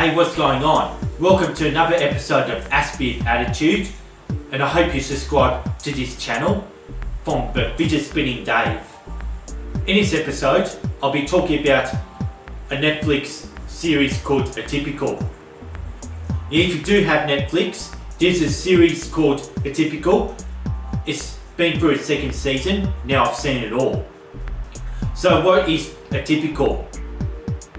Hey, what's going on? Welcome to another episode of Aspie Attitude, and I hope you subscribe to this channel from the Fidget Spinning Dave. In this episode, I'll be talking about a Netflix series called Atypical. If you do have Netflix, there's a series called Atypical. It's been through its second season, now I've seen it all. So what is Atypical?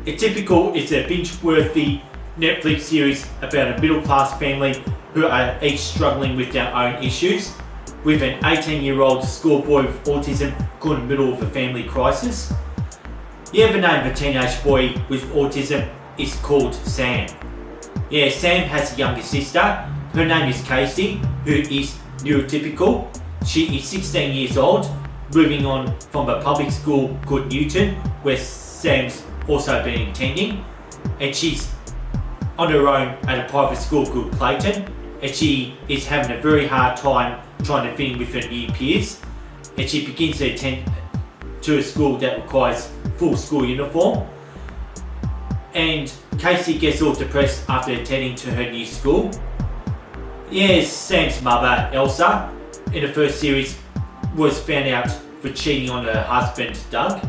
Atypical is a binge-worthy Netflix series about a middle-class family who are each struggling with their own issues, with an 18-year-old schoolboy with autism caught in the middle of a family crisis. The name of a teenage boy with autism is called Sam. Sam has a younger sister. Her name is Casey, who is neurotypical. She is 16 years old, moving on from a public school called Newton, where Sam's also been attending, and she's on her own at a private school called Clayton, and she is having a very hard time trying to fit in with her new peers, and she begins to attend to a school that requires full school uniform. And Casey gets all depressed after attending to her new school. Sam's mother, Elsa, in the first series was found out for cheating on her husband, Doug.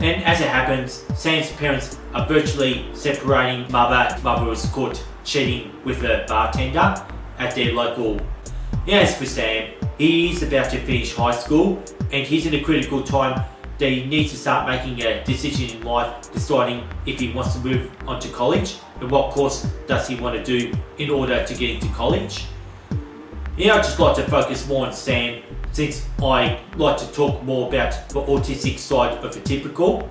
And as it happens, Sam's parents are virtually separating. Mother was caught cheating with a bartender at their local. As for Sam, he is about to finish high school and he's in a critical time that he needs to start making a decision in life, deciding if he wants to move on to college and what course does he want to do in order to get into college. I'd just like to focus more on Sam, since I like to talk more about the autistic side of Atypical.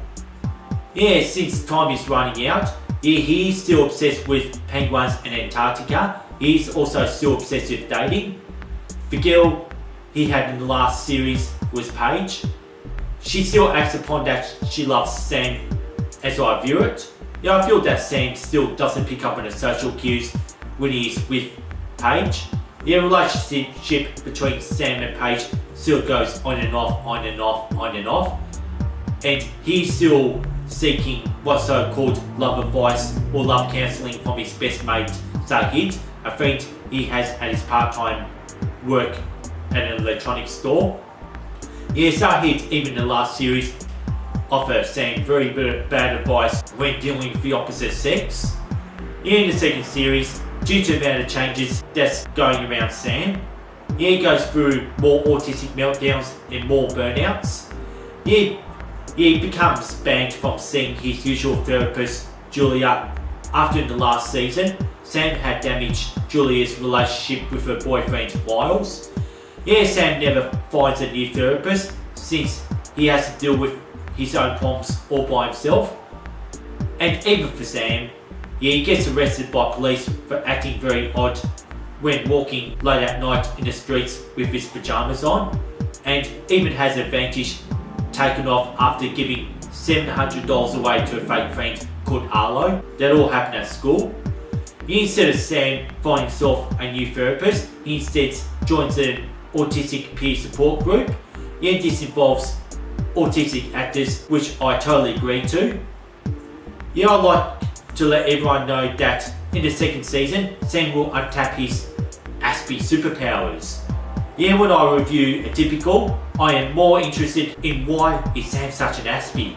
Since time is running out, he is still obsessed with penguins and Antarctica. He's also still obsessed with dating. The girl he had in the last series was Paige. She still acts upon that she loves Sam as I view it. I feel that Sam still doesn't pick up on the social cues when he's with Paige. The relationship between Sam and Paige still goes on and off, on and off, on and off. And he's still seeking what's so-called love advice or love counselling from his best mate, Zahid, a friend he has at his part-time work at an electronics store. Zahid, even in the last series, offered Sam very bad advice when dealing with the opposite sex. In the second series, due to the amount of changes that's going around Sam, he goes through more autistic meltdowns and more burnouts. He becomes banned from seeing his usual therapist, Julia. After the last season, Sam had damaged Julia's relationship with her boyfriend, Miles. Sam never finds a new therapist since he has to deal with his own problems all by himself. And even for Sam, he gets arrested by police for acting very odd when walking late at night in the streets with his pajamas on, and even has advantage taken off after giving $700 away to a fake friend called Arlo. That all happened at school. Instead of Sam finding himself a new therapist, he instead joins an autistic peer support group. This involves autistic actors, which I totally agree to. I'd like to let everyone know that in the second season, Sam will untap his Aspie superpowers. When I review Atypical, I am more interested in why is Sam such an Aspie.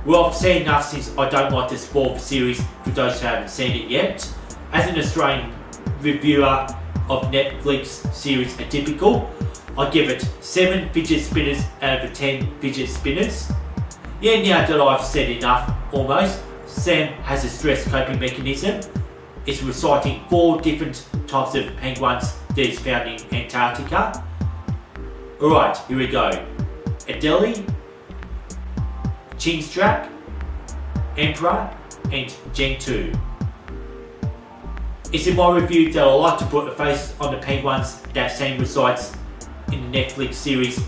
Well, I've seen enough since I don't like to spoil the series for those who haven't seen it yet. As an Australian reviewer of Netflix series Atypical, I give it 7 fidget spinners out of 10 fidget spinners. Now that I've said enough almost, Sam has a stress coping mechanism. It's reciting 4 different types of penguins that is found in Antarctica. Alright, here we go. Adelie, Chinstrap, Emperor, and Gentoo. It's in my review that I like to put a face on the penguins that Sam recites in the Netflix series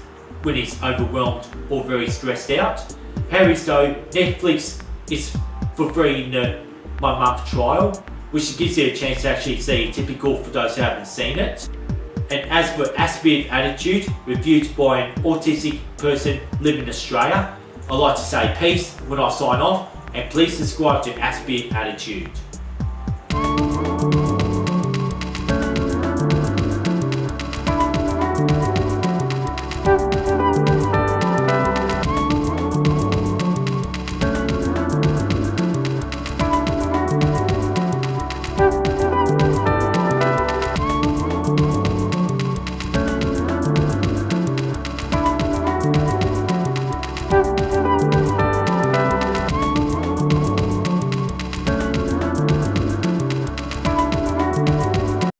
when he's overwhelmed or very stressed out. However, so Netflix is for free in the 1 month trial, which gives you a chance to actually see Atypical for those who haven't seen it. And as for Aspie Attitude, reviewed by an autistic person living in Australia, I like to say peace when I sign off, and please subscribe to Aspie Attitude.